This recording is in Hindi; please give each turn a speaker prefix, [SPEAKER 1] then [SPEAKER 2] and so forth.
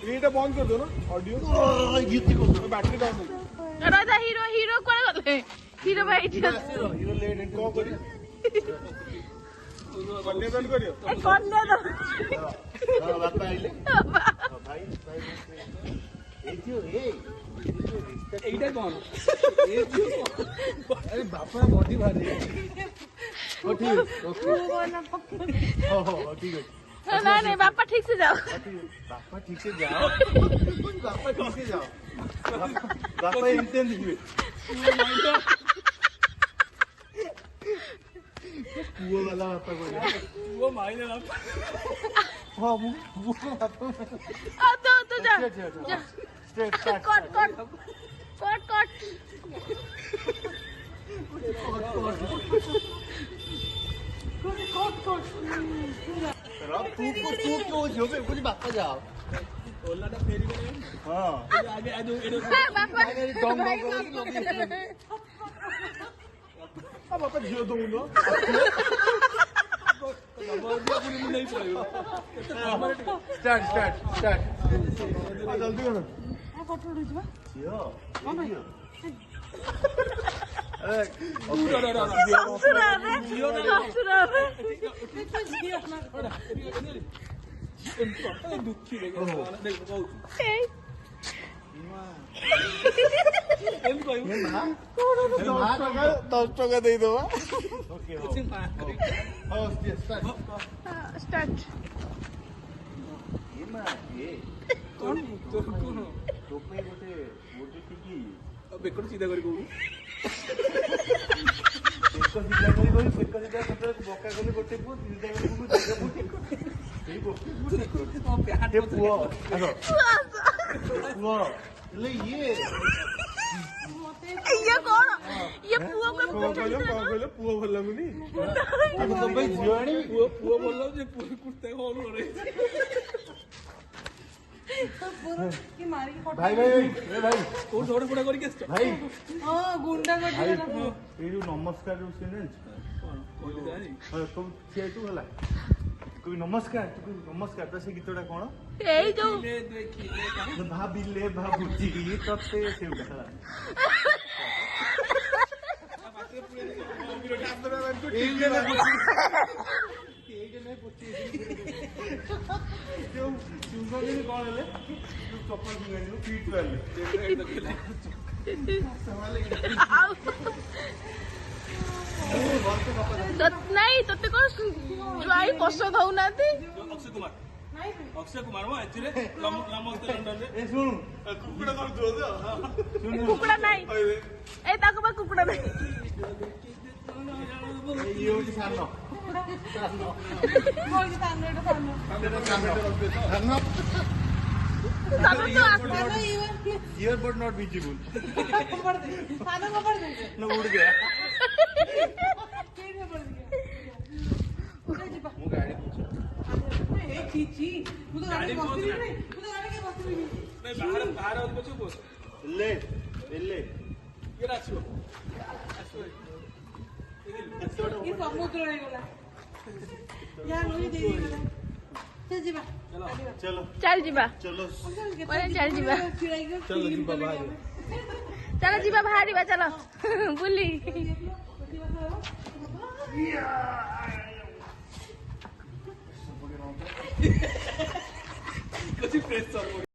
[SPEAKER 1] ये बंद कर दो ना ऑडियो बैटरी डाउन
[SPEAKER 2] राजा हीरो हीरो कोन गले हीरो भाई
[SPEAKER 1] हीरो लेट को करी कन्यादान करियो
[SPEAKER 2] कन्यादान
[SPEAKER 1] हां बापा आइले भाई भाई एथियो ए एटा कोन एथियो अरे बापा बॉडी भारी ओ ठीक ओके हो ठीक है
[SPEAKER 2] नहीं नहीं बापा ठीक से जाओ
[SPEAKER 1] बापा ठीक से जाओ बापा ठीक से जाओ बापा इंटेंस हुए वो वाला बापा को वो मायने बापा हां वो बापा
[SPEAKER 2] आ तो जा
[SPEAKER 1] स्ट्रेट
[SPEAKER 2] कट
[SPEAKER 1] तू जो कुछ बापा जाओ ओलाटा फेरी करे हां आगे आ जाओ
[SPEAKER 2] बापा
[SPEAKER 1] डोंग अब बापा जियो दूंगा नहीं पड़ेगा स्टार्ट जल्दी करो
[SPEAKER 2] फोटो उठवा
[SPEAKER 1] जियो दस टका दे दो सीधा कर बका गले गोटे पुओ पुओ भल लगुनि झील आनी पुओ भल कुर्ता कौन भाई भाई भाई कौन झगड़ा फड़ा करके भाई
[SPEAKER 2] गुंडा
[SPEAKER 1] भाई ये जो नमस्कार जो सीन तुम तू हला कोई नमस्कार तो से गीतटा कोन
[SPEAKER 2] एई जो
[SPEAKER 1] भाबिले भाबुची तते से उठा
[SPEAKER 2] नहीं तते को ज्वाई पसंद हो ना थी
[SPEAKER 3] अक्षय कुमार वो एक्चुअली नमस्ते लंदन रे
[SPEAKER 1] ए सुन कुकुड़ा कर दो सुन
[SPEAKER 2] कुकुड़ा नहीं ए ताको बा कुकुड़ा नहीं
[SPEAKER 1] ये होची सानो
[SPEAKER 2] कोई तानो एटा सानो सानो तो आसमान
[SPEAKER 1] ईयरबड नॉट विजिबल
[SPEAKER 2] सानो को पड़ दे
[SPEAKER 1] ना उड़ गया
[SPEAKER 2] केने पड़ गया
[SPEAKER 1] मु गाड़ी
[SPEAKER 2] ए चीची तू तो गाड़ी बसती नहीं तू तो गाड़ी के बसती नहीं
[SPEAKER 3] बाहर बाहर बचो बोल
[SPEAKER 1] ले ले
[SPEAKER 3] ये राखियो
[SPEAKER 2] ये समुद्र रे गला या लोई दे गला चल जीवा
[SPEAKER 1] चलो
[SPEAKER 4] चल जीवा
[SPEAKER 1] चलो
[SPEAKER 4] चल जीवा
[SPEAKER 1] चलो जीवा बाहर
[SPEAKER 4] चलो जीवा बाहर चलो बुली
[SPEAKER 3] कशी प्रेस चालू